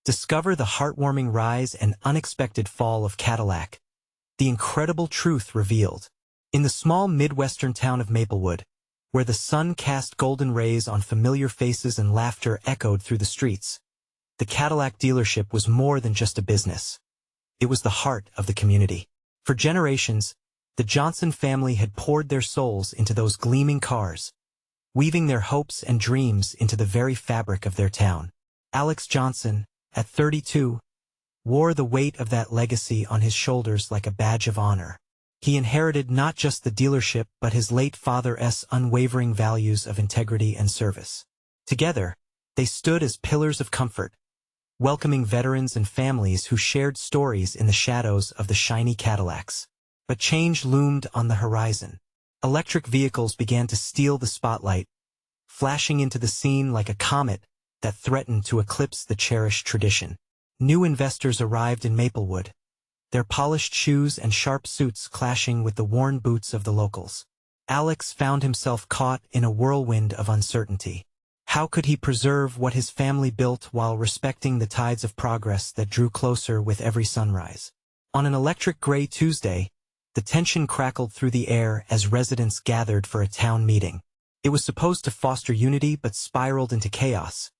Discover the heartwarming rise and unexpected fall of Cadillac. The incredible truth revealed. In the small Midwestern town of Maplewood, where the sun cast golden rays on familiar faces and laughter echoed through the streets, the Cadillac dealership was more than just a business. It was the heart of the community. For generations, the Johnson family had poured their souls into those gleaming cars, weaving their hopes and dreams into the very fabric of their town. Alex Johnson, at 32, wore the weight of that legacy on his shoulders like a badge of honor. He inherited not just the dealership but his late father's unwavering values of integrity and service. Together, they stood as pillars of comfort, welcoming veterans and families who shared stories in the shadows of the shiny Cadillacs. But change loomed on the horizon. Electric vehicles began to steal the spotlight, flashing into the scene like a comet that threatened to eclipse the cherished tradition. New investors arrived in Maplewood, their polished shoes and sharp suits clashing with the worn boots of the locals. Alex found himself caught in a whirlwind of uncertainty. How could he preserve what his family built while respecting the tides of progress that drew closer with every sunrise? On an electric gray Tuesday, the tension crackled through the air as residents gathered for a town meeting. It was supposed to foster unity but spiraled into chaos,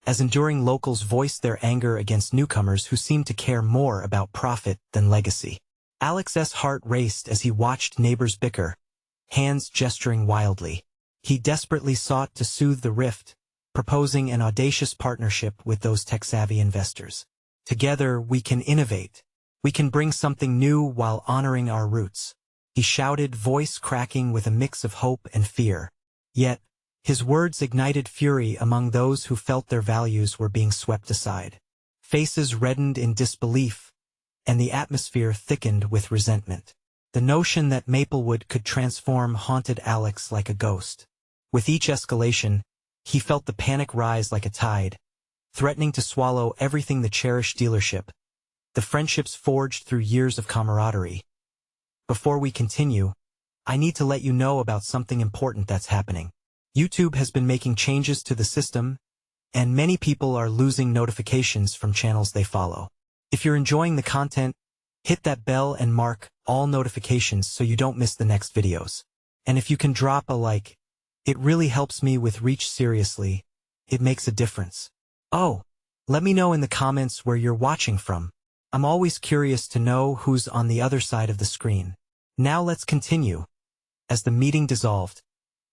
as enduring locals voiced their anger against newcomers who seemed to care more about profit than legacy. Alex's heart raced as he watched neighbors bicker, hands gesturing wildly. He desperately sought to soothe the rift, proposing an audacious partnership with those tech-savvy investors. Together, we can innovate. We can bring something new while honoring our roots. He shouted, voice cracking with a mix of hope and fear. Yet, his words ignited fury among those who felt their values were being swept aside. Faces reddened in disbelief, and the atmosphere thickened with resentment. The notion that Maplewood could transform haunted Alex like a ghost. With each escalation, he felt the panic rise like a tide, threatening to swallow everything the cherished dealership, the friendships forged through years of camaraderie. Before we continue, I need to let you know about something important that's happening. YouTube has been making changes to the system, and many people are losing notifications from channels they follow. If you're enjoying the content, hit that bell and mark all notifications so you don't miss the next videos. And if you can drop a like, it really helps me with reach. Seriously, it makes a difference. Oh, let me know in the comments where you're watching from. I'm always curious to know who's on the other side of the screen. Now let's continue. As the meeting dissolved,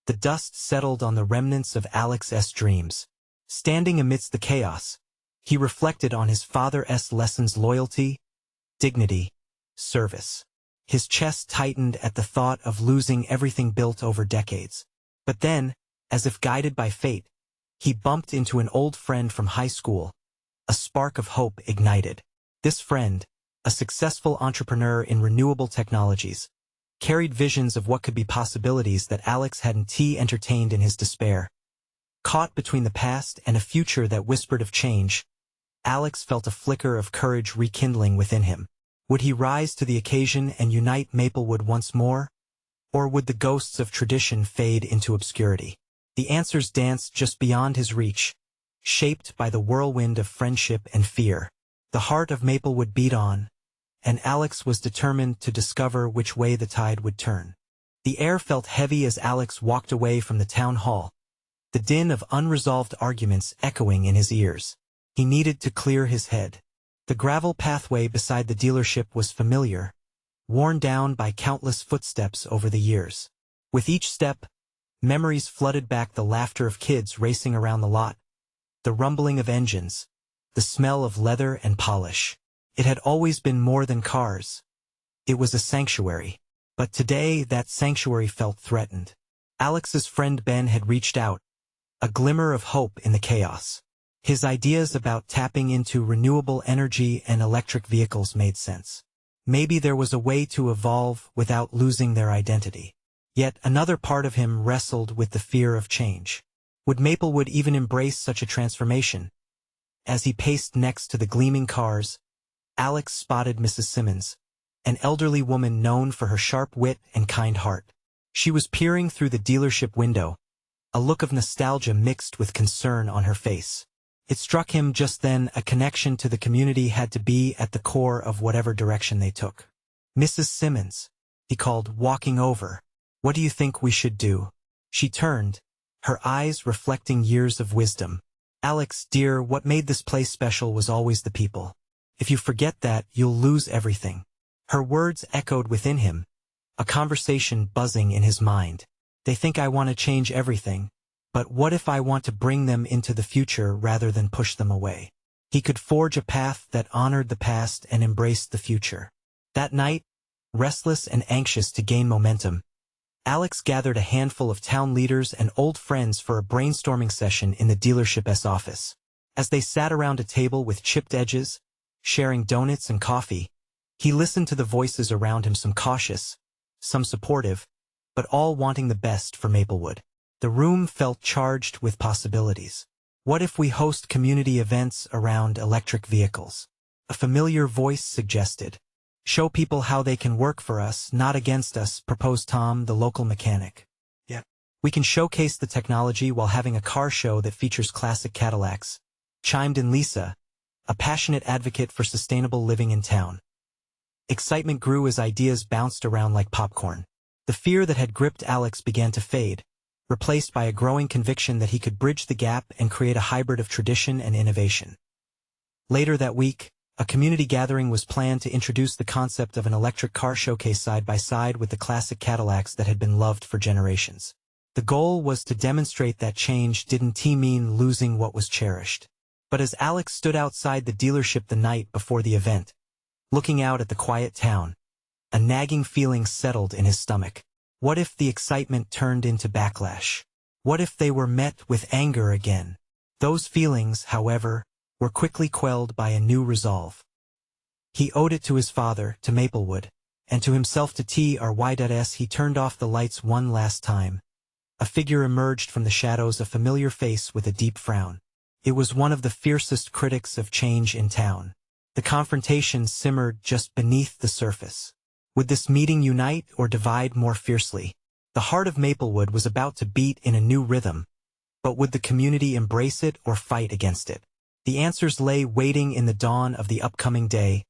the dust settled on the remnants of Alex's dreams. Standing amidst the chaos, he reflected on his father's lessons: loyalty, dignity, service. His chest tightened at the thought of losing everything built over decades. But then, as if guided by fate, he bumped into an old friend from high school. A spark of hope ignited. This friend, a successful entrepreneur in renewable technologies, carried visions of what could be possibilities that Alex hadn't entertained in his despair. Caught between the past and a future that whispered of change, Alex felt a flicker of courage rekindling within him. Would he rise to the occasion and unite Maplewood once more? Or would the ghosts of tradition fade into obscurity? The answers danced just beyond his reach, shaped by the whirlwind of friendship and fear. The heart of Maplewood beat on, and Alex was determined to discover which way the tide would turn. The air felt heavy as Alex walked away from the town hall, the din of unresolved arguments echoing in his ears. He needed to clear his head. The gravel pathway beside the dealership was familiar, worn down by countless footsteps over the years. With each step, memories flooded back: the laughter of kids racing around the lot, the rumbling of engines, the smell of leather and polish. It had always been more than cars. It was a sanctuary. But today that sanctuary felt threatened. Alex's friend Ben had reached out, a glimmer of hope in the chaos. His ideas about tapping into renewable energy and electric vehicles made sense. Maybe there was a way to evolve without losing their identity. Yet another part of him wrestled with the fear of change. Would Maplewood even embrace such a transformation? As he paced next to the gleaming cars, Alex spotted Mrs. Simmons, an elderly woman known for her sharp wit and kind heart. She was peering through the dealership window, a look of nostalgia mixed with concern on her face. It struck him just then a connection to the community had to be at the core of whatever direction they took. "Mrs. Simmons," he called, walking over. "What do you think we should do?" She turned, her eyes reflecting years of wisdom. "Alex, dear, what made this place special was always the people. If you forget that, you'll lose everything." Her words echoed within him, a conversation buzzing in his mind. "They think I want to change everything, but what if I want to bring them into the future rather than push them away?" He could forge a path that honored the past and embraced the future. That night, restless and anxious to gain momentum, Alex gathered a handful of town leaders and old friends for a brainstorming session in the dealership's office. As they sat around a table with chipped edges, sharing donuts and coffee, he listened to the voices around him, some cautious, some supportive, but all wanting the best for Maplewood. The room felt charged with possibilities. "What if we host community events around electric vehicles?" a familiar voice suggested. "Show people how they can work for us, not against us," proposed Tom, the local mechanic. "Yeah. We can showcase the technology while having a car show that features classic Cadillacs," chimed in Lisa, a passionate advocate for sustainable living in town. Excitement grew as ideas bounced around like popcorn. The fear that had gripped Alex began to fade, replaced by a growing conviction that he could bridge the gap and create a hybrid of tradition and innovation. Later that week, a community gathering was planned to introduce the concept of an electric car showcase side by side with the classic Cadillacs that had been loved for generations. The goal was to demonstrate that change didn't mean losing what was cherished. But as Alex stood outside the dealership the night before the event, looking out at the quiet town, a nagging feeling settled in his stomach. What if the excitement turned into backlash? What if they were met with anger again? Those feelings, however, were quickly quelled by a new resolve. He owed it to his father, to Maplewood, and to himself to try. He turned off the lights one last time. A figure emerged from the shadows, a familiar face with a deep frown. It was one of the fiercest critics of change in town. The confrontation simmered just beneath the surface. Would this meeting unite or divide more fiercely? The heart of Maplewood was about to beat in a new rhythm, but would the community embrace it or fight against it? The answers lay waiting in the dawn of the upcoming day,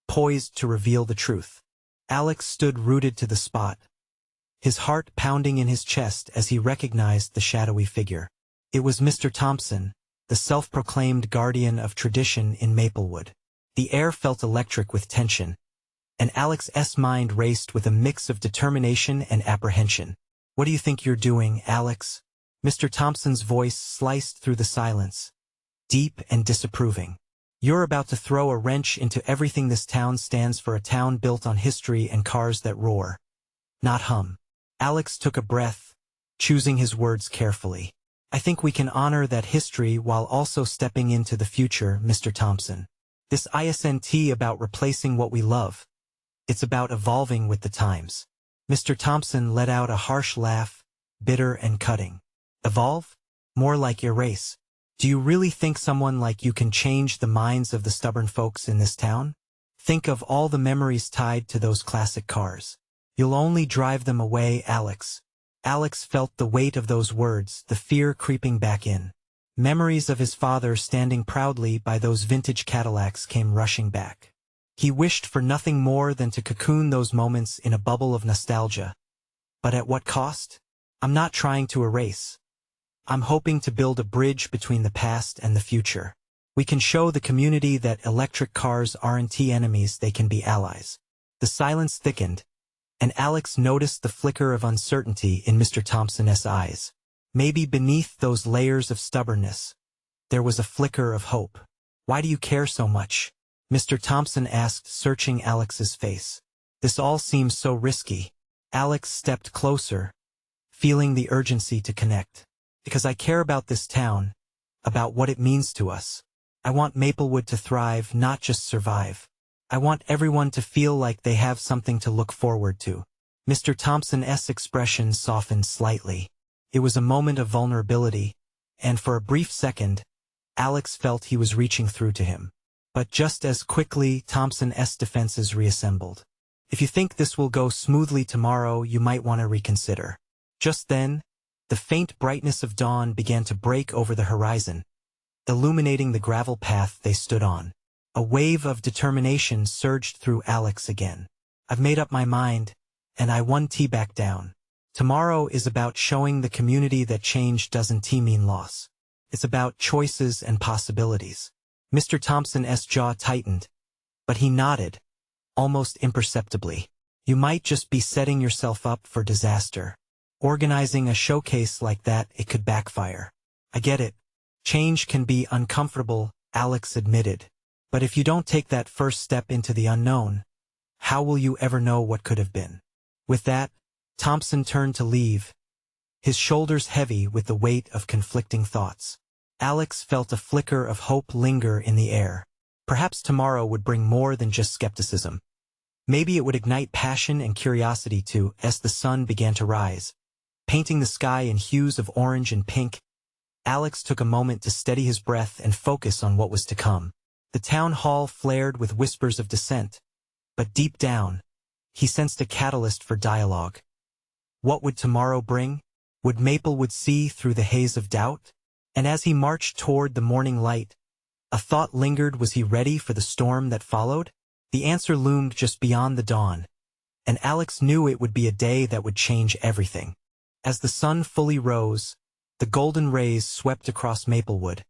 poised to reveal the truth. Alex stood rooted to the spot, his heart pounding in his chest as he recognized the shadowy figure. It was Mr. Thompson, the self-proclaimed guardian of tradition in Maplewood. The air felt electric with tension, and Alex's mind raced with a mix of determination and apprehension. "What do you think you're doing, Alex?" Mr. Thompson's voice sliced through the silence, deep and disapproving. "You're about to throw a wrench into everything this town stands for, a town built on history and cars that roar, not hum." Alex took a breath, choosing his words carefully. "I think we can honor that history while also stepping into the future, Mr. Thompson. This isn't about replacing what we love. It's about evolving with the times." Mr. Thompson let out a harsh laugh, bitter and cutting. "Evolve? More like erase. Do you really think someone like you can change the minds of the stubborn folks in this town? Think of all the memories tied to those classic cars. You'll only drive them away, Alex." Alex felt the weight of those words, the fear creeping back in. Memories of his father standing proudly by those vintage Cadillacs came rushing back. He wished for nothing more than to cocoon those moments in a bubble of nostalgia. But at what cost? "I'm not trying to erase. I'm hoping to build a bridge between the past and the future. We can show the community that electric cars aren't enemies, they can be allies." The silence thickened, and Alex noticed the flicker of uncertainty in Mr. Thompson's eyes. Maybe beneath those layers of stubbornness, there was a flicker of hope. "Why do you care so much?" Mr. Thompson asked, searching Alex's face. "This all seems so risky." Alex stepped closer, feeling the urgency to connect. "Because I care about this town, about what it means to us. I want Maplewood to thrive, not just survive. I want everyone to feel like they have something to look forward to." Mr. Thompson's expression softened slightly. It was a moment of vulnerability, and for a brief second, Alex felt he was reaching through to him. But just as quickly, Thompson's defenses reassembled. "If you think this will go smoothly tomorrow, you might want to reconsider." Just then, the faint brightness of dawn began to break over the horizon, illuminating the gravel path they stood on. A wave of determination surged through Alex again. I've made up my mind, and I won't back down. Tomorrow is about showing the community that change doesn't mean loss. It's about choices and possibilities. Mr. Thompson's jaw tightened, but he nodded, almost imperceptibly. You might just be setting yourself up for disaster. Organizing a showcase like that, it could backfire. I get it. Change can be uncomfortable, Alex admitted. But if you don't take that first step into the unknown, how will you ever know what could have been? With that, Thompson turned to leave, his shoulders heavy with the weight of conflicting thoughts. Alex felt a flicker of hope linger in the air. Perhaps tomorrow would bring more than just skepticism. Maybe it would ignite passion and curiosity too, as the sun began to rise, painting the sky in hues of orange and pink. Alex took a moment to steady his breath and focus on what was to come. The town hall flared with whispers of dissent, but deep down, he sensed a catalyst for dialogue. What would tomorrow bring? Would Maplewood see through the haze of doubt? And as he marched toward the morning light, a thought lingered: was he ready for the storm that followed? The answer loomed just beyond the dawn, and Alex knew it would be a day that would change everything. As the sun fully rose, the golden rays swept across Maplewood,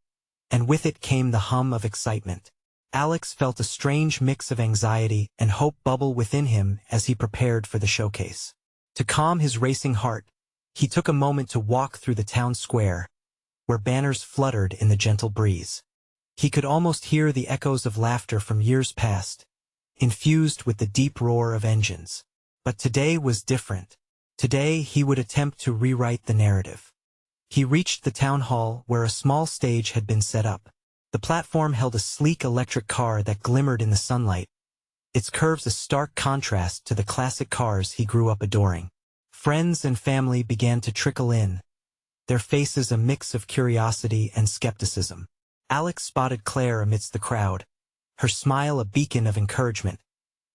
and with it came the hum of excitement. Alex felt a strange mix of anxiety and hope bubble within him as he prepared for the showcase. To calm his racing heart, he took a moment to walk through the town square, where banners fluttered in the gentle breeze. He could almost hear the echoes of laughter from years past, infused with the deep roar of engines. But today was different. Today he would attempt to rewrite the narrative. He reached the town hall where a small stage had been set up. The platform held a sleek electric car that glimmered in the sunlight, its curves a stark contrast to the classic cars he grew up adoring. Friends and family began to trickle in, their faces a mix of curiosity and skepticism. Alex spotted Claire amidst the crowd, her smile a beacon of encouragement,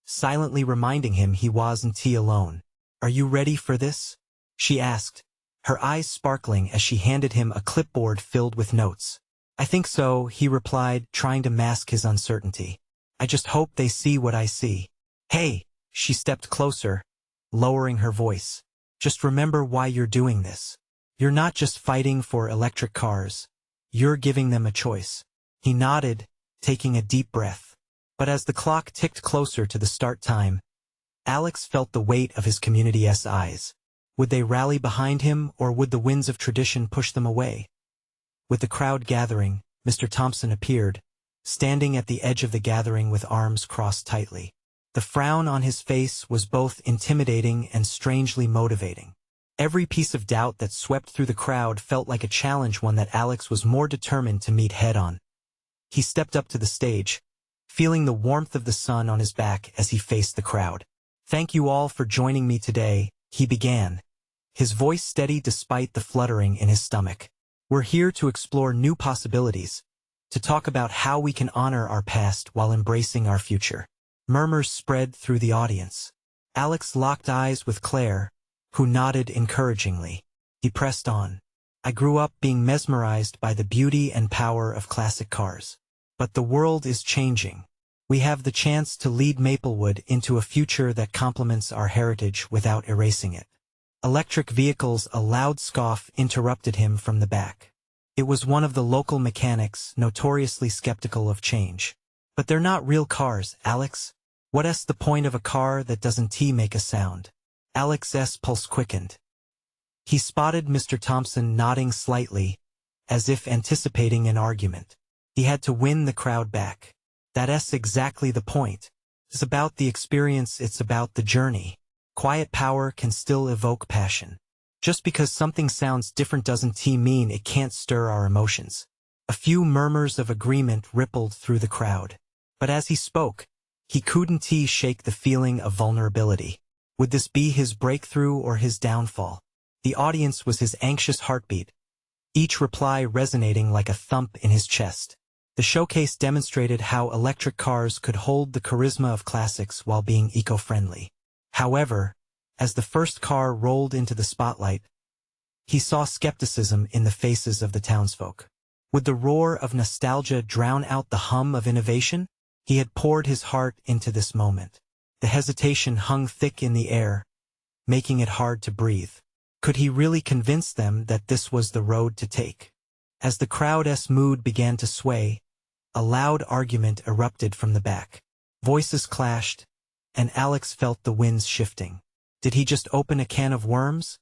silently reminding him he wasn't alone. "Are you ready for this?" she asked, her eyes sparkling as she handed him a clipboard filled with notes. "I think so," he replied, trying to mask his uncertainty. "I just hope they see what I see." "Hey," she stepped closer, lowering her voice. "Just remember why you're doing this. You're not just fighting for electric cars. You're giving them a choice." He nodded, taking a deep breath. But as the clock ticked closer to the start time, Alex felt the weight of his community's eyes. Would they rally behind him, or would the winds of tradition push them away? With the crowd gathering, Mr. Thompson appeared, standing at the edge of the gathering with arms crossed tightly. The frown on his face was both intimidating and strangely motivating. Every piece of doubt that swept through the crowd felt like a challenge, one that Alex was more determined to meet head-on. He stepped up to the stage, feeling the warmth of the sun on his back as he faced the crowd. "Thank you all for joining me today," he began, his voice steady despite the fluttering in his stomach. "We're here to explore new possibilities, to talk about how we can honor our past while embracing our future." Murmurs spread through the audience. Alex locked eyes with Claire, who nodded encouragingly. He pressed on. "I grew up being mesmerized by the beauty and power of classic cars. But the world is changing. We have the chance to lead Maplewood into a future that complements our heritage without erasing it." Electric vehicles, a loud scoff interrupted him from the back. It was one of the local mechanics, notoriously skeptical of change. "But they're not real cars, Alex. What's the point of a car that doesn't make a sound?" Alex's pulse quickened. He spotted Mr. Thompson nodding slightly, as if anticipating an argument. He had to win the crowd back. "That's exactly the point. It's about the experience, it's about the journey. Quiet power can still evoke passion. Just because something sounds different doesn't mean it can't stir our emotions." A few murmurs of agreement rippled through the crowd. But as he spoke, he couldn't shake the feeling of vulnerability. Would this be his breakthrough or his downfall? The audience was his anxious heartbeat, each reply resonating like a thump in his chest. The showcase demonstrated how electric cars could hold the charisma of classics while being eco-friendly. However, as the first car rolled into the spotlight, he saw skepticism in the faces of the townsfolk. Would the roar of nostalgia drown out the hum of innovation? He had poured his heart into this moment. The hesitation hung thick in the air, making it hard to breathe. Could he really convince them that this was the road to take? As the crowd's mood began to sway, a loud argument erupted from the back. Voices clashed, and Alex felt the winds shifting. Did he just open a can of worms?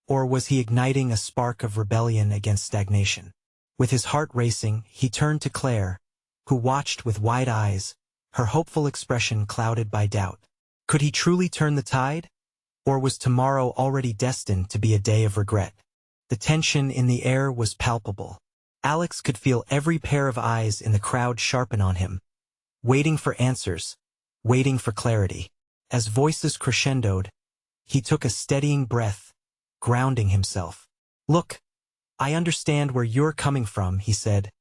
Or was he igniting a spark of rebellion against stagnation? With his heart racing, he turned to Claire, who watched with wide eyes, her hopeful expression clouded by doubt. Could he truly turn the tide? Or was tomorrow already destined to be a day of regret? The tension in the air was palpable. Alex could feel every pair of eyes in the crowd sharpen on him, waiting for answers, waiting for clarity. As voices crescendoed, he took a steadying breath, grounding himself. "Look, I understand where you're coming from," he said,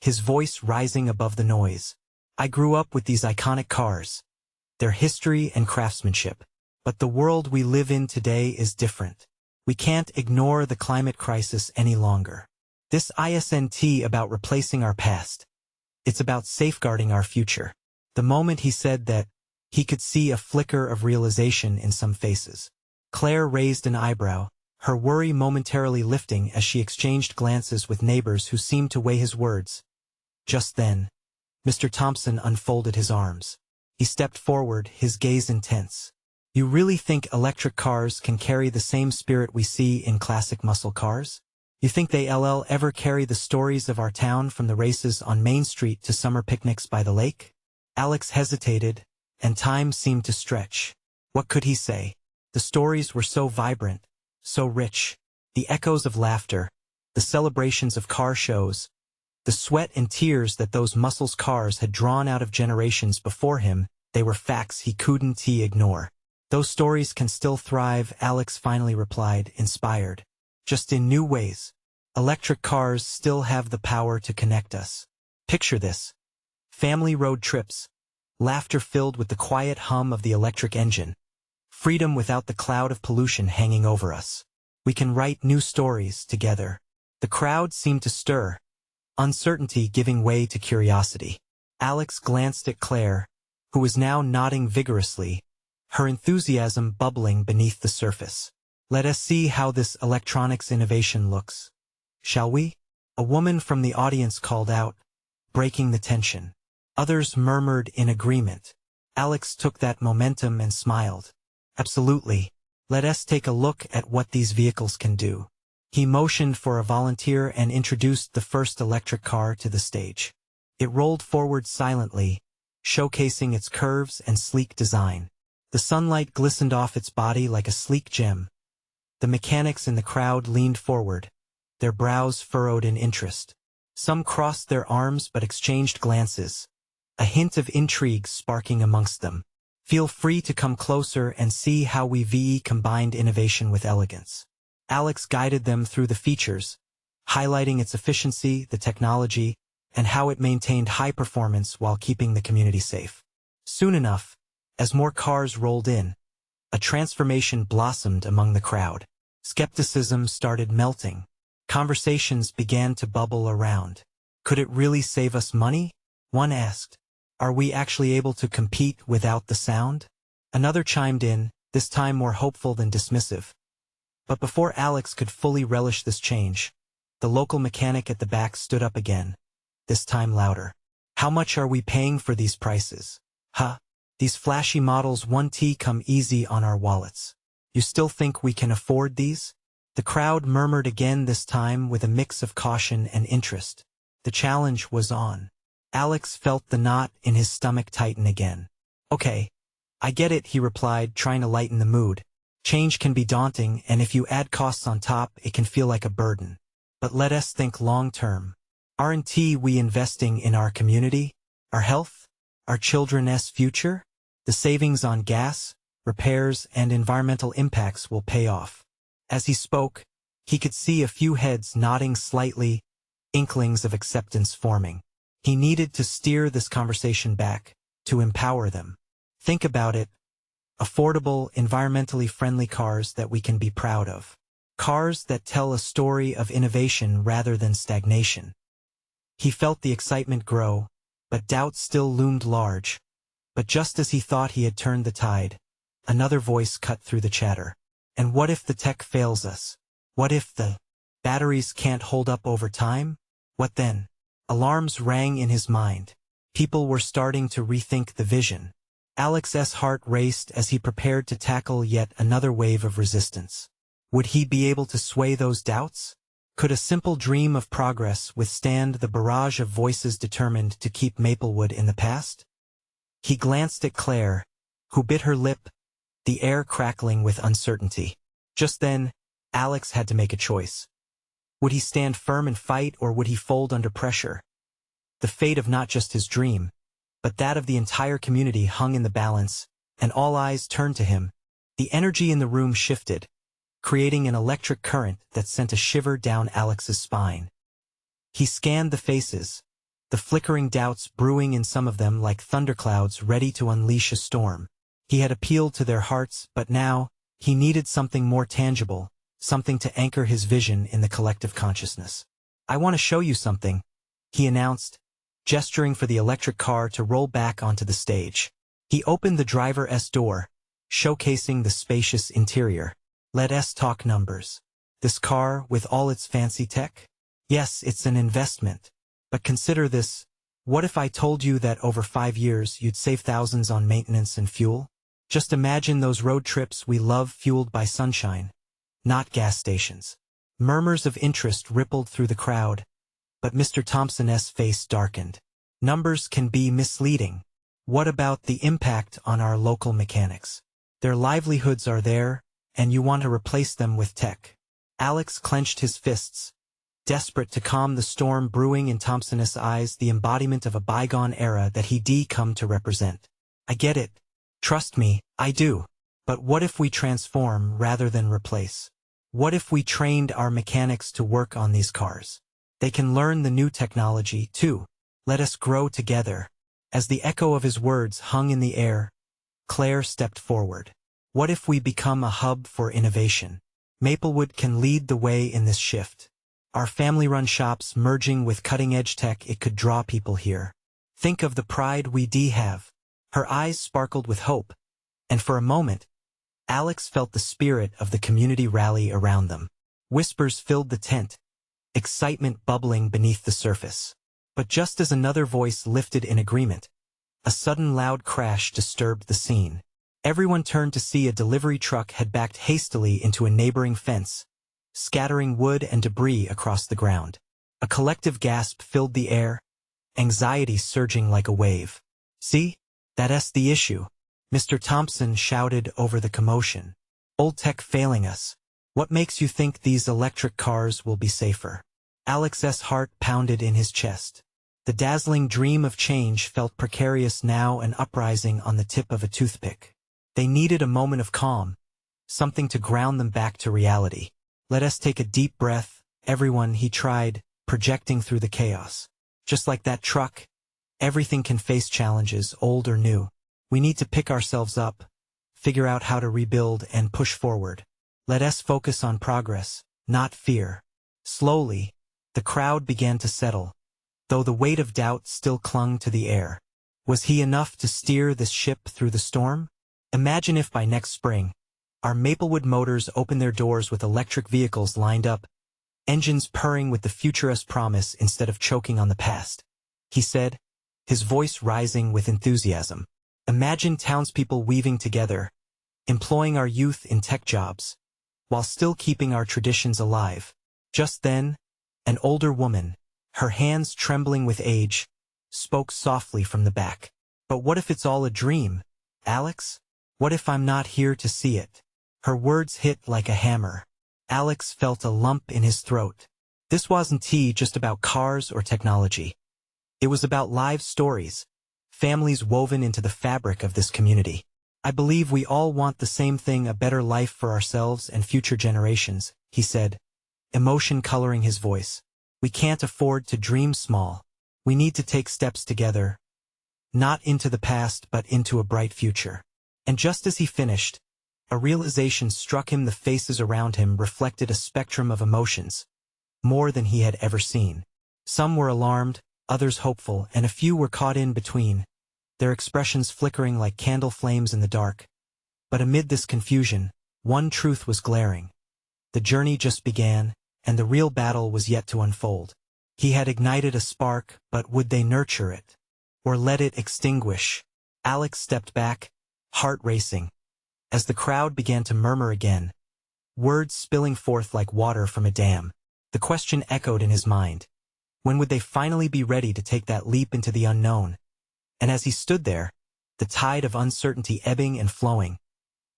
his voice rising above the noise. "I grew up with these iconic cars, their history and craftsmanship. But the world we live in today is different. We can't ignore the climate crisis any longer. This isn't about replacing our past. It's about safeguarding our future." The moment he said that, he could see a flicker of realization in some faces. Claire raised an eyebrow, her worry momentarily lifting as she exchanged glances with neighbors who seemed to weigh his words. Just then, Mr. Thompson unfolded his arms. He stepped forward, his gaze intense. "You really think electric cars can carry the same spirit we see in classic muscle cars? You think they'll ever carry the stories of our town from the races on Main Street to summer picnics by the lake?" Alex hesitated, and time seemed to stretch. What could he say? The stories were so vibrant, so rich. The echoes of laughter, the celebrations of car shows, the sweat and tears that those muscles cars had drawn out of generations before him, they were facts he couldn't ignore. "Those stories can still thrive," Alex finally replied, inspired. "Just in new ways. Electric cars still have the power to connect us. Picture this. Family road trips, laughter filled with the quiet hum of the electric engine, freedom without the cloud of pollution hanging over us. We can write new stories together." The crowd seemed to stir, uncertainty giving way to curiosity. Alex glanced at Claire, who was now nodding vigorously, her enthusiasm bubbling beneath the surface. "Let us see how this electronics innovation looks, shall we?" A woman from the audience called out, breaking the tension. Others murmured in agreement. Alex took that momentum and smiled. "Absolutely. Let us take a look at what these vehicles can do." He motioned for a volunteer and introduced the first electric car to the stage. It rolled forward silently, showcasing its curves and sleek design. The sunlight glistened off its body like a sleek gem. The mechanics in the crowd leaned forward, their brows furrowed in interest. Some crossed their arms but exchanged glances, a hint of intrigue sparking amongst them. "Feel free to come closer and see how we combined innovation with elegance." Alex guided them through the features, highlighting its efficiency, the technology, and how it maintained high performance while keeping the community safe. Soon enough, as more cars rolled in, a transformation blossomed among the crowd. Skepticism started melting. Conversations began to bubble around. "Could it really save us money?" one asked. "Are we actually able to compete without the sound?" Another chimed in, this time more hopeful than dismissive. But before Alex could fully relish this change, the local mechanic at the back stood up again, this time louder. "How much are we paying for these prices? Huh? These flashy models won't come easy on our wallets. You still think we can afford these?" The crowd murmured again, this time with a mix of caution and interest. The challenge was on. Alex felt the knot in his stomach tighten again. "Okay, I get it," he replied, trying to lighten the mood. "Change can be daunting, and if you add costs on top, it can feel like a burden. But let us think long-term. Aren't we investing in our community, our health, our children's future? The savings on gas, repairs, and environmental impacts will pay off." As he spoke, he could see a few heads nodding slightly, inklings of acceptance forming. He needed to steer this conversation back, to empower them. Think about it. Affordable, environmentally friendly cars that we can be proud of. Cars that tell a story of innovation rather than stagnation. He felt the excitement grow, but doubt still loomed large. But just as he thought he had turned the tide, another voice cut through the chatter. And what if the tech fails us? What if the batteries can't hold up over time? What then? Alarms rang in his mind. People were starting to rethink the vision. Alex's heart raced as he prepared to tackle yet another wave of resistance. Would he be able to sway those doubts? Could a simple dream of progress withstand the barrage of voices determined to keep Maplewood in the past? He glanced at Claire, who bit her lip, the air crackling with uncertainty. Just then, Alex had to make a choice. Would he stand firm and fight, or would he fold under pressure? The fate of not just his dream, but that of the entire community hung in the balance, and all eyes turned to him. The energy in the room shifted, creating an electric current that sent a shiver down Alex's spine. He scanned the faces, the flickering doubts brewing in some of them like thunderclouds ready to unleash a storm. He had appealed to their hearts, but now, he needed something more tangible, something to anchor his vision in the collective consciousness. "I want to show you something," he announced, gesturing for the electric car to roll back onto the stage. He opened the driver's door, showcasing the spacious interior. "Let's talk numbers. This car, with all its fancy tech? Yes, it's an investment. But consider this. What if I told you that over 5 years you'd save thousands on maintenance and fuel? Just imagine those road trips we love fueled by sunshine, not gas stations." Murmurs of interest rippled through the crowd, but Mr. Thompson's face darkened. "Numbers can be misleading. What about the impact on our local mechanics? Their livelihoods are there, and you want to replace them with tech." Alex clenched his fists, desperate to calm the storm brewing in Thompson's eyes, the embodiment of a bygone era that he'd come to represent. "I get it. Trust me, I do. But what if we transform rather than replace? What if we trained our mechanics to work on these cars? They can learn the new technology, too. Let us grow together." As the echo of his words hung in the air, Claire stepped forward. "What if we become a hub for innovation? Maplewood can lead the way in this shift. Our family-run shops merging with cutting-edge tech, it could draw people here. Think of the pride we have." Her eyes sparkled with hope, and for a moment, Alex felt the spirit of the community rally around them. Whispers filled the tent, excitement bubbling beneath the surface. But just as another voice lifted in agreement, a sudden loud crash disturbed the scene. Everyone turned to see a delivery truck had backed hastily into a neighboring fence, scattering wood and debris across the ground. A collective gasp filled the air, anxiety surging like a wave. "See? That's the issue," Mr. Thompson shouted over the commotion. "Old tech failing us. What makes you think these electric cars will be safer?" Alex's heart pounded in his chest. The dazzling dream of change felt precarious now, an uprising on the tip of a toothpick. They needed a moment of calm, something to ground them back to reality. "Let us take a deep breath, everyone," he tried, projecting through the chaos. "Just like that truck, everything can face challenges, old or new. We need to pick ourselves up, figure out how to rebuild and push forward. Let us focus on progress, not fear." Slowly, the crowd began to settle, though the weight of doubt still clung to the air. Was he enough to steer this ship through the storm? Imagine if by next spring, our Maplewood motors open their doors with electric vehicles lined up, engines purring with the futurist promise instead of choking on the past, he said, his voice rising with enthusiasm. Imagine townspeople weaving together, employing our youth in tech jobs, while still keeping our traditions alive. Just then, an older woman, her hands trembling with age, spoke softly from the back. "But what if it's all a dream, Alex? What if I'm not here to see it?" Her words hit like a hammer. Alex felt a lump in his throat. This wasn't just about cars or technology. It was about live stories, families woven into the fabric of this community. "I believe we all want the same thing, a better life for ourselves and future generations," he said, emotion coloring his voice. "We can't afford to dream small. We need to take steps together, not into the past but into a bright future." And just as he finished, a realization struck him. The faces around him reflected a spectrum of emotions, more than he had ever seen. Some were alarmed, others hopeful, and a few were caught in between, their expressions flickering like candle flames in the dark. But amid this confusion, one truth was glaring. The journey just began, and the real battle was yet to unfold. He had ignited a spark, but would they nurture it? Or let it extinguish? Alex stepped back, heart racing. As the crowd began to murmur again, words spilling forth like water from a dam, the question echoed in his mind. When would they finally be ready to take that leap into the unknown? And as he stood there, the tide of uncertainty ebbing and flowing,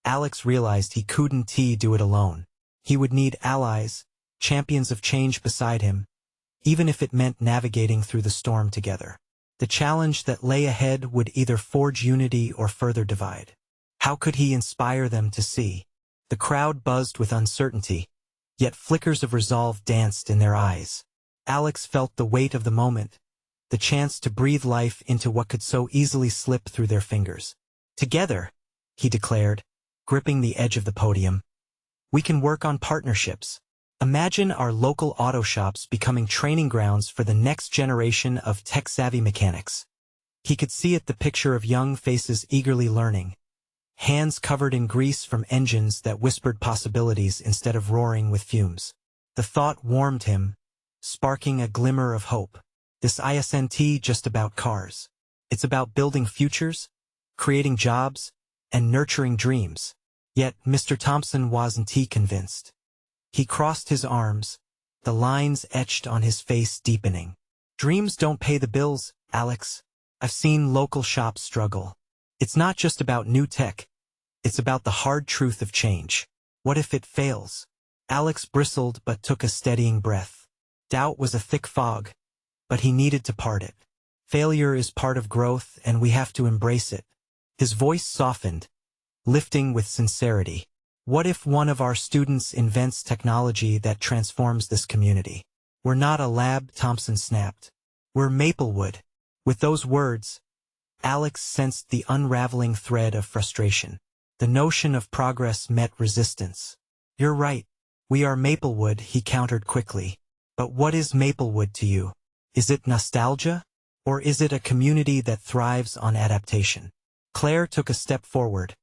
Alex realized he couldn't do it alone. He would need allies, champions of change beside him, even if it meant navigating through the storm together. The challenge that lay ahead would either forge unity or further divide. How could he inspire them to see? The crowd buzzed with uncertainty, yet flickers of resolve danced in their eyes. Alex felt the weight of the moment, the chance to breathe life into what could so easily slip through their fingers. Together, he declared, gripping the edge of the podium, we can work on partnerships. Imagine our local auto shops becoming training grounds for the next generation of tech-savvy mechanics. He could see it, the picture of young faces eagerly learning, hands covered in grease from engines that whispered possibilities instead of roaring with fumes. The thought warmed him, sparking a glimmer of hope. This isn't just about cars. It's about building futures, creating jobs, and nurturing dreams. Yet Mr. Thompson wasn't convinced. He crossed his arms, the lines etched on his face deepening. Dreams don't pay the bills, Alex. I've seen local shops struggle. It's not just about new tech. It's about the hard truth of change. What if it fails? Alex bristled but took a steadying breath. Doubt was a thick fog, but he needed to part it. Failure is part of growth, and we have to embrace it. His voice softened, lifting with sincerity. What if one of our students invents technology that transforms this community? We're not a lab, Thompson snapped. We're Maplewood. With those words, Alex sensed the unraveling thread of frustration. The notion of progress met resistance. You're right. We are Maplewood, he countered quickly. But what is Maplewood to you? Is it nostalgia? Or is it a community that thrives on adaptation? Claire took a step forward,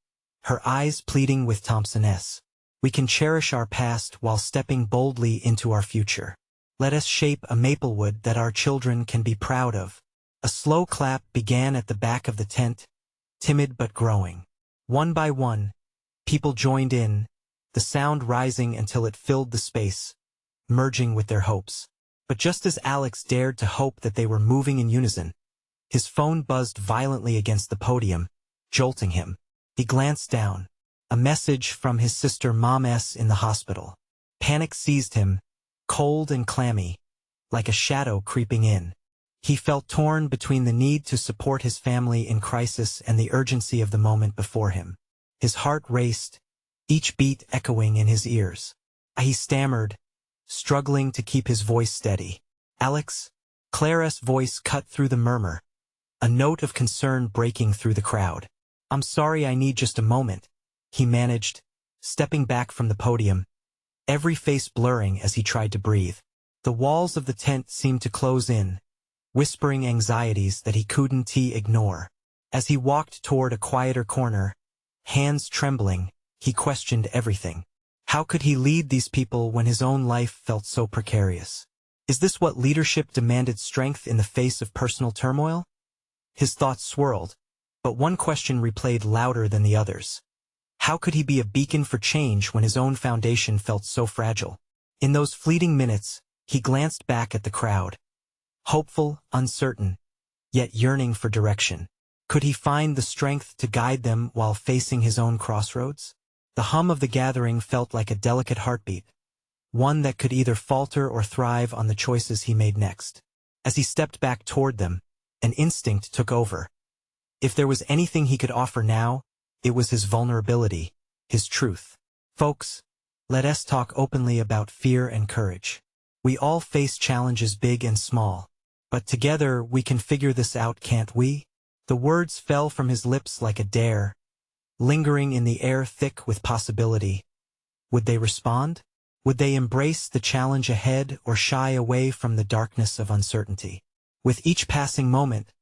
her eyes pleading with Thompson's. We can cherish our past while stepping boldly into our future. Let us shape a Maplewood that our children can be proud of. A slow clap began at the back of the tent, timid but growing. One by one, people joined in, the sound rising until it filled the space, merging with their hopes. But just as Alex dared to hope that they were moving in unison, his phone buzzed violently against the podium, jolting him. He glanced down. A message from his sister Mom's in the hospital. Panic seized him, cold and clammy, like a shadow creeping in. He felt torn between the need to support his family in crisis and the urgency of the moment before him. His heart raced, each beat echoing in his ears. He stammered, struggling to keep his voice steady. Alex? Clara's voice cut through the murmur, a note of concern breaking through the crowd. I'm sorry, I need just a moment, he managed, stepping back from the podium, every face blurring as he tried to breathe. The walls of the tent seemed to close in, whispering anxieties that he couldn't ignore. As he walked toward a quieter corner, hands trembling, he questioned everything. How could he lead these people when his own life felt so precarious? Is this what leadership demanded, strength in the face of personal turmoil? His thoughts swirled, but one question replayed louder than the others. How could he be a beacon for change when his own foundation felt so fragile? In those fleeting minutes, he glanced back at the crowd. Hopeful, uncertain, yet yearning for direction. Could he find the strength to guide them while facing his own crossroads? The hum of the gathering felt like a delicate heartbeat, one that could either falter or thrive on the choices he made next. As he stepped back toward them, an instinct took over. If there was anything he could offer now, it was his vulnerability, his truth. Folks, let us talk openly about fear and courage. We all face challenges big and small. But together we can figure this out, can't we? The words fell from his lips like a dare, lingering in the air thick with possibility. Would they respond? Would they embrace the challenge ahead or shy away from the darkness of uncertainty? With each passing moment,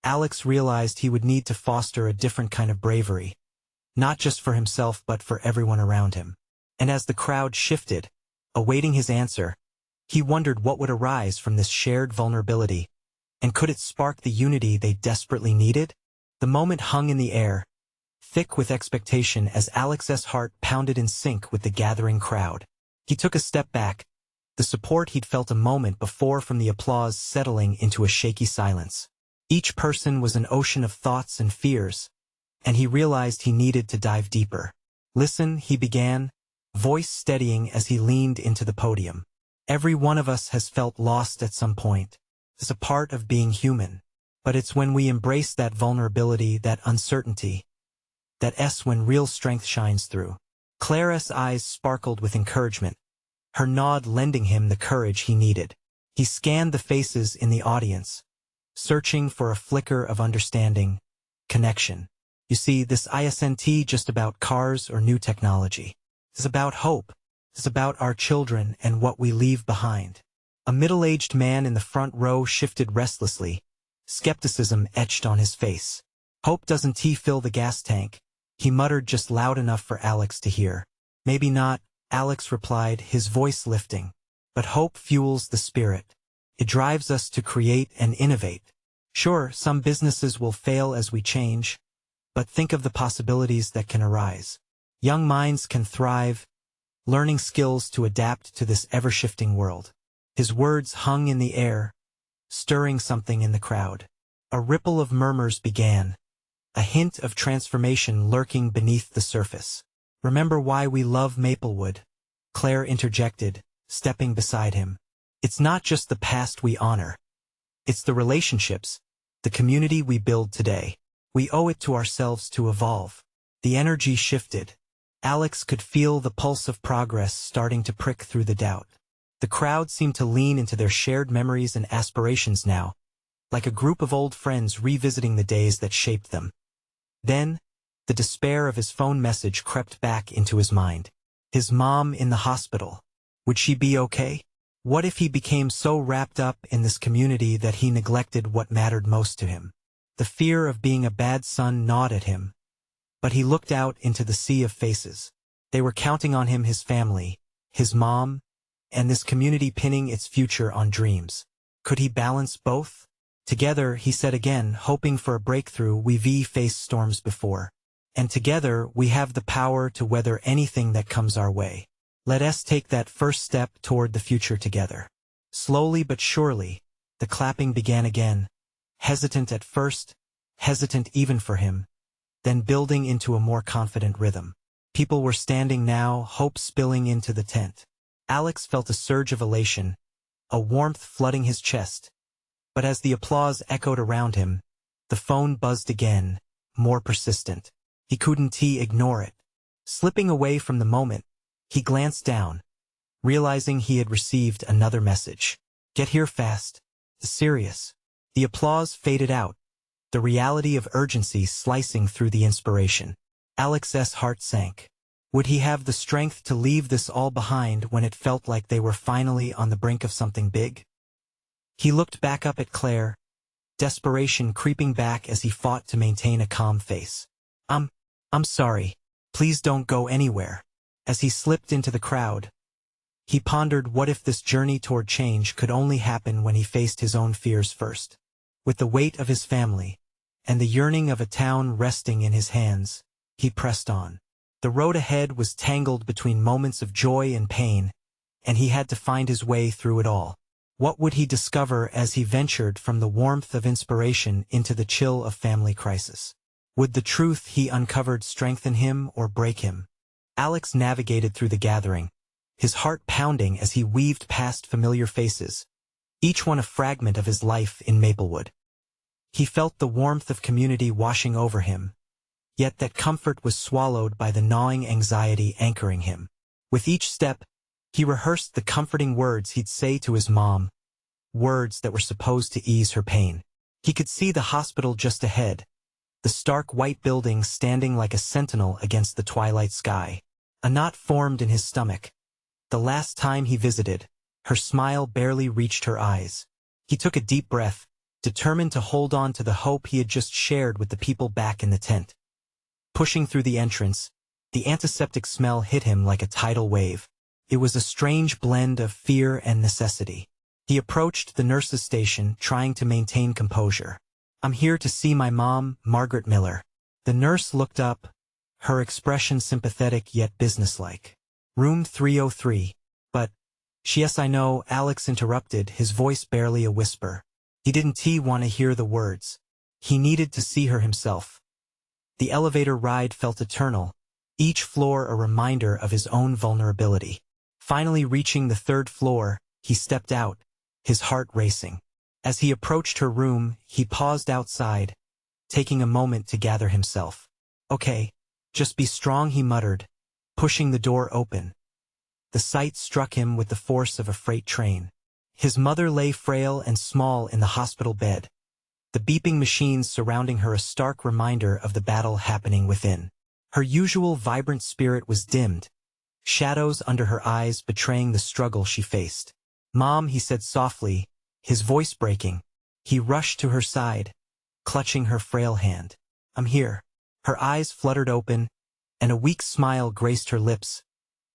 Alex realized he would need to foster a different kind of bravery, not just for himself but for everyone around him. And as the crowd shifted, awaiting his answer, he wondered what would arise from this shared vulnerability, and could it spark the unity they desperately needed? The moment hung in the air, thick with expectation as Alex's heart pounded in sync with the gathering crowd. He took a step back, the support he'd felt a moment before from the applause settling into a shaky silence. Each person was an ocean of thoughts and fears, and he realized he needed to dive deeper. "Listen," he began, voice steadying as he leaned into the podium. "Every one of us has felt lost at some point. It's a part of being human. But it's when we embrace that vulnerability, that uncertainty, when real strength shines through." Clara's eyes sparkled with encouragement, her nod lending him the courage he needed. He scanned the faces in the audience, searching for a flicker of understanding, connection. "You see, this isn't just about cars or new technology. It's about hope. It's about our children and what we leave behind." A middle-aged man in the front row shifted restlessly, skepticism etched on his face. "Hope doesn't fill the gas tank," he muttered just loud enough for Alex to hear. "Maybe not," Alex replied, his voice lifting. "But hope fuels the spirit. It drives us to create and innovate. Sure, some businesses will fail as we change, but think of the possibilities that can arise. Young minds can thrive, learning skills to adapt to this ever-shifting world." His words hung in the air, stirring something in the crowd. A ripple of murmurs began, a hint of transformation lurking beneath the surface. "Remember why we love Maplewood," Claire interjected, stepping beside him. "It's not just the past we honor. It's the relationships, the community we build today. We owe it to ourselves to evolve." The energy shifted. Alex could feel the pulse of progress starting to prick through the doubt. The crowd seemed to lean into their shared memories and aspirations now, like a group of old friends revisiting the days that shaped them. Then, the despair of his phone message crept back into his mind. His mom in the hospital. Would she be okay? What if he became so wrapped up in this community that he neglected what mattered most to him? The fear of being a bad son gnawed at him, but he looked out into the sea of faces. They were counting on him, his family, his mom, and this community pinning its future on dreams. Could he balance both? "Together," he said again, hoping for a breakthrough, "we've faced storms before. And together we have the power to weather anything that comes our way. Let us take that first step toward the future together." Slowly but surely, the clapping began again, hesitant at first, hesitant even for him, then building into a more confident rhythm. People were standing now, hope spilling into the tent. Alex felt a surge of elation, a warmth flooding his chest. But as the applause echoed around him, the phone buzzed again, more persistent. He couldn't ignore it. Slipping away from the moment, he glanced down, realizing he had received another message. "Get here fast. Serious." The applause faded out, the reality of urgency slicing through the inspiration. Alex's heart sank. Would he have the strength to leave this all behind when it felt like they were finally on the brink of something big? He looked back up at Claire, desperation creeping back as he fought to maintain a calm face. I'm sorry. Please don't go anywhere." As he slipped into the crowd, he pondered what if this journey toward change could only happen when he faced his own fears first. With the weight of his family, and the yearning of a town resting in his hands, he pressed on. The road ahead was tangled between moments of joy and pain, and he had to find his way through it all. What would he discover as he ventured from the warmth of inspiration into the chill of family crisis? Would the truth he uncovered strengthen him or break him? Alex navigated through the gathering, his heart pounding as he weaved past familiar faces, each one a fragment of his life in Maplewood. He felt the warmth of community washing over him, yet that comfort was swallowed by the gnawing anxiety anchoring him. With each step, he rehearsed the comforting words he'd say to his mom, words that were supposed to ease her pain. He could see the hospital just ahead, the stark white building standing like a sentinel against the twilight sky. A knot formed in his stomach. The last time he visited, her smile barely reached her eyes. He took a deep breath, determined to hold on to the hope he had just shared with the people back in the tent. Pushing through the entrance, the antiseptic smell hit him like a tidal wave. It was a strange blend of fear and necessity. He approached the nurse's station, trying to maintain composure. "I'm here to see my mom, Margaret Miller." The nurse looked up, her expression sympathetic yet businesslike. "Room 303. But..." "Yes, I know," Alex interrupted, his voice barely a whisper. He didn't want to hear the words. He needed to see her himself. The elevator ride felt eternal, each floor a reminder of his own vulnerability. Finally reaching the 3rd floor, he stepped out, his heart racing. As he approached her room, he paused outside, taking a moment to gather himself. "Okay, just be strong," he muttered, pushing the door open. The sight struck him with the force of a freight train. His mother lay frail and small in the hospital bed, the beeping machines surrounding her a stark reminder of the battle happening within. Her usual vibrant spirit was dimmed, shadows under her eyes betraying the struggle she faced. "Mom," he said softly, his voice breaking. He rushed to her side, clutching her frail hand. "I'm here." Her eyes fluttered open, and a weak smile graced her lips,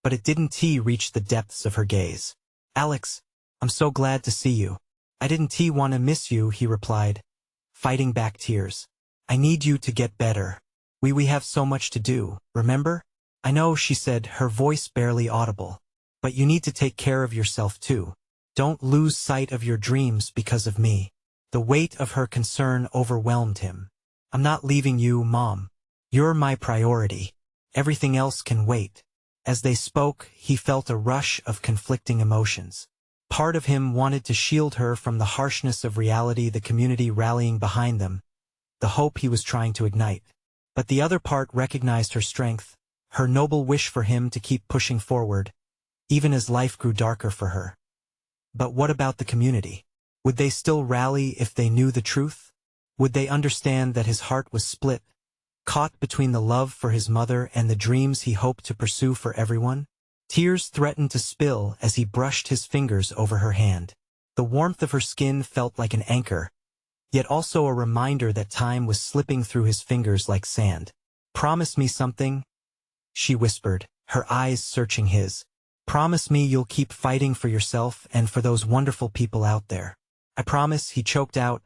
but it didn't reach the depths of her gaze. "Alex, I'm so glad to see you." "I didn't want to miss you," he replied, fighting back tears. "I need you to get better. We have so much to do, remember?" "I know," she said, her voice barely audible. "But you need to take care of yourself too. Don't lose sight of your dreams because of me." The weight of her concern overwhelmed him. "I'm not leaving you, Mom. You're my priority. Everything else can wait." As they spoke, he felt a rush of conflicting emotions. Part of him wanted to shield her from the harshness of reality, the community rallying behind them, the hope he was trying to ignite. But the other part recognized her strength, her noble wish for him to keep pushing forward, even as life grew darker for her. But what about the community? Would they still rally if they knew the truth? Would they understand that his heart was split, caught between the love for his mother and the dreams he hoped to pursue for everyone? Tears threatened to spill as he brushed his fingers over her hand. The warmth of her skin felt like an anchor, yet also a reminder that time was slipping through his fingers like sand. "Promise me something," she whispered, her eyes searching his. "Promise me you'll keep fighting for yourself and for those wonderful people out there." "I promise," he choked out,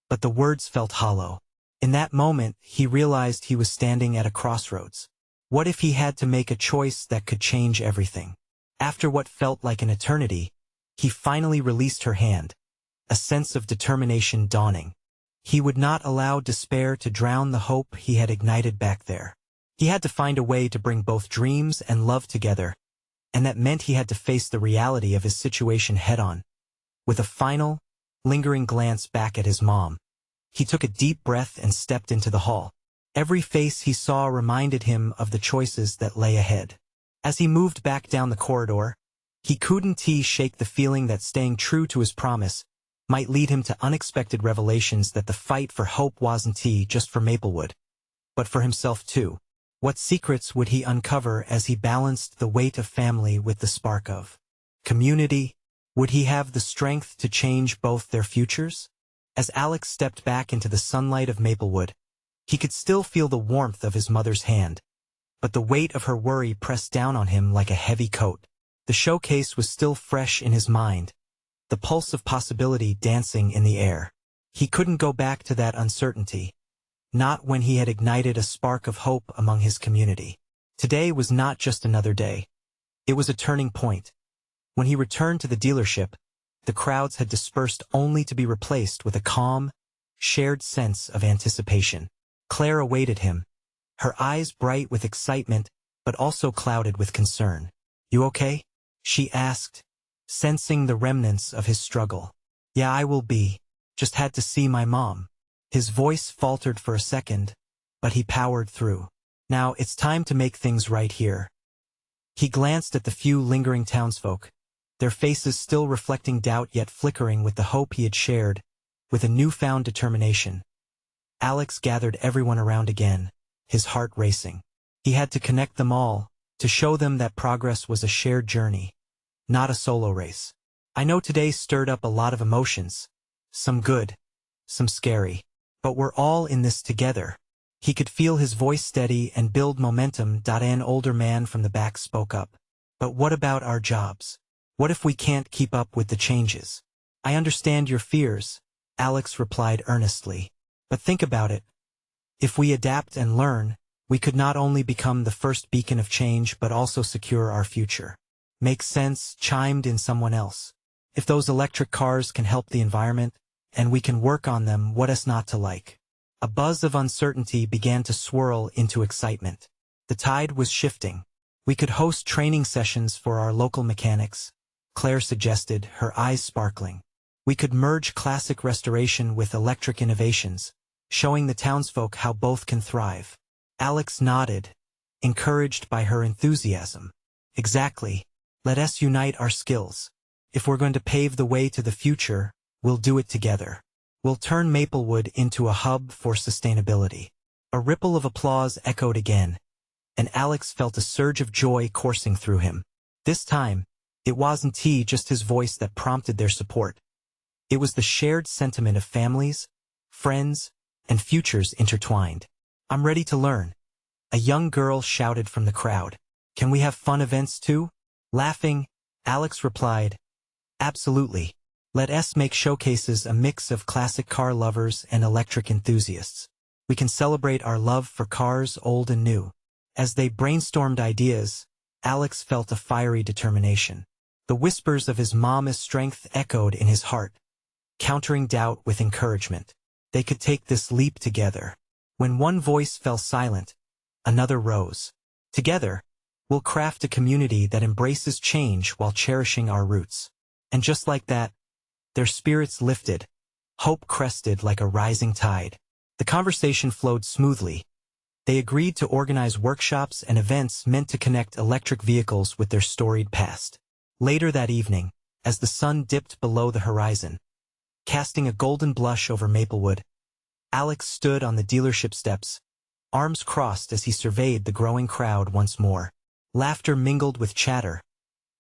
but the words felt hollow. In that moment, he realized he was standing at a crossroads. What if he had to make a choice that could change everything? After what felt like an eternity, he finally released her hand, a sense of determination dawning. He would not allow despair to drown the hope he had ignited back there. He had to find a way to bring both dreams and love together, and that meant he had to face the reality of his situation head-on. With a final, lingering glance back at his mom, he took a deep breath and stepped into the hall. Every face he saw reminded him of the choices that lay ahead. As he moved back down the corridor, he couldn't shake the feeling that staying true to his promise might lead him to unexpected revelations, that the fight for hope wasn't just for Maplewood, but for himself too. What secrets would he uncover as he balanced the weight of family with the spark of community? Would he have the strength to change both their futures? As Alex stepped back into the sunlight of Maplewood, he could still feel the warmth of his mother's hand, but the weight of her worry pressed down on him like a heavy coat. The showcase was still fresh in his mind, the pulse of possibility dancing in the air. He couldn't go back to that uncertainty, not when he had ignited a spark of hope among his community. Today was not just another day. It was a turning point. When he returned to the dealership, the crowds had dispersed only to be replaced with a calm, shared sense of anticipation. Claire awaited him, her eyes bright with excitement, but also clouded with concern. "You okay?" she asked, sensing the remnants of his struggle. "Yeah, I will be. Just had to see my mom." His voice faltered for a second, but he powered through. "Now it's time to make things right here." He glanced at the few lingering townsfolk, their faces still reflecting doubt yet flickering with the hope he had shared, with a newfound determination. Alex gathered everyone around again, his heart racing. He had to connect them all, to show them that progress was a shared journey, not a solo race. "I know today stirred up a lot of emotions. Some good, some scary. But we're all in this together. He could feel his voice steady and build momentum. An older man from the back spoke up. But what about our jobs? What if we can't keep up with the changes? I understand your fears, Alex replied earnestly. But think about it. If we adapt and learn, we could not only become the first beacon of change but also secure our future. Makes sense, chimed in someone else. If those electric cars can help the environment, and we can work on them, what is not to like? A buzz of uncertainty began to swirl into excitement. The tide was shifting. We could host training sessions for our local mechanics, Claire suggested, her eyes sparkling. We could merge classic restoration with electric innovations, showing the townsfolk how both can thrive. Alex nodded, encouraged by her enthusiasm. Exactly. Let us unite our skills. If we're going to pave the way to the future, we'll do it together. We'll turn Maplewood into a hub for sustainability. A ripple of applause echoed again, and Alex felt a surge of joy coursing through him. This time, it wasn't just his voice that prompted their support. It was the shared sentiment of families, friends, and futures intertwined. I'm ready to learn. A young girl shouted from the crowd. Can we have fun events too? Laughing, Alex replied, absolutely. Let us make showcases a mix of classic car lovers and electric enthusiasts. We can celebrate our love for cars old and new. As they brainstormed ideas, Alex felt a fiery determination. The whispers of his mom's strength echoed in his heart, countering doubt with encouragement. They could take this leap together. When one voice fell silent, another rose. Together, we'll craft a community that embraces change while cherishing our roots. And just like that, their spirits lifted, hope crested like a rising tide. The conversation flowed smoothly. They agreed to organize workshops and events meant to connect electric vehicles with their storied past. Later that evening, as the sun dipped below the horizon, casting a golden blush over Maplewood, Alex stood on the dealership steps, arms crossed as he surveyed the growing crowd once more. Laughter mingled with chatter,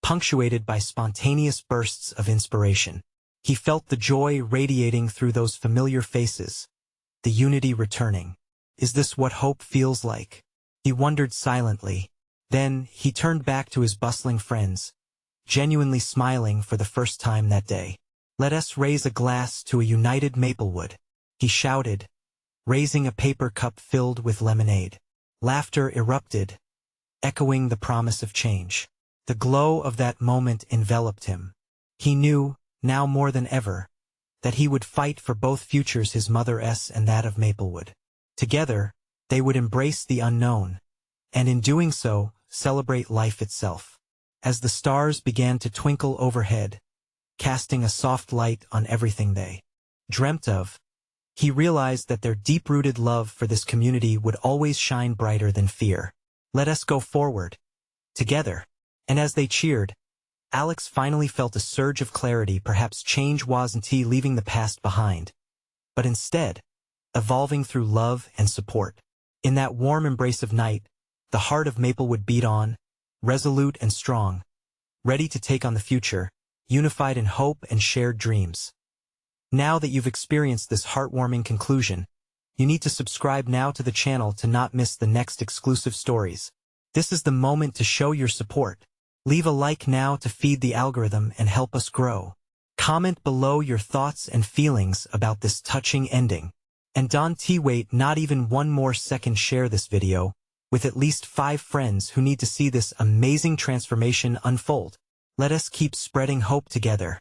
punctuated by spontaneous bursts of inspiration. He felt the joy radiating through those familiar faces, the unity returning. Is this what hope feels like? He wondered silently. Then he turned back to his bustling friends, genuinely smiling for the first time that day. Let us raise a glass to a united Maplewood, he shouted, raising a paper cup filled with lemonade. Laughter erupted, echoing the promise of change. The glow of that moment enveloped him. He knew, now more than ever, that he would fight for both futures, his mother's and that of Maplewood. Together, they would embrace the unknown, and in doing so, celebrate life itself. As the stars began to twinkle overhead, casting a soft light on everything they dreamt of, he realized that their deep-rooted love for this community would always shine brighter than fear. Let us go forward, together. And as they cheered, Alex finally felt a surge of clarity. Perhaps change wasn't leaving the past behind, but instead, evolving through love and support. In that warm embrace of night, the heart of Maplewood beat on, resolute and strong, ready to take on the future, unified in hope and shared dreams. Now that you've experienced this heartwarming conclusion, you need to subscribe now to the channel to not miss the next exclusive stories. This is the moment to show your support. Leave a like now to feed the algorithm and help us grow. Comment below your thoughts and feelings about this touching ending. And don't wait not even one more second. Share this video with at least 5 friends who need to see this amazing transformation unfold. Let us keep spreading hope together.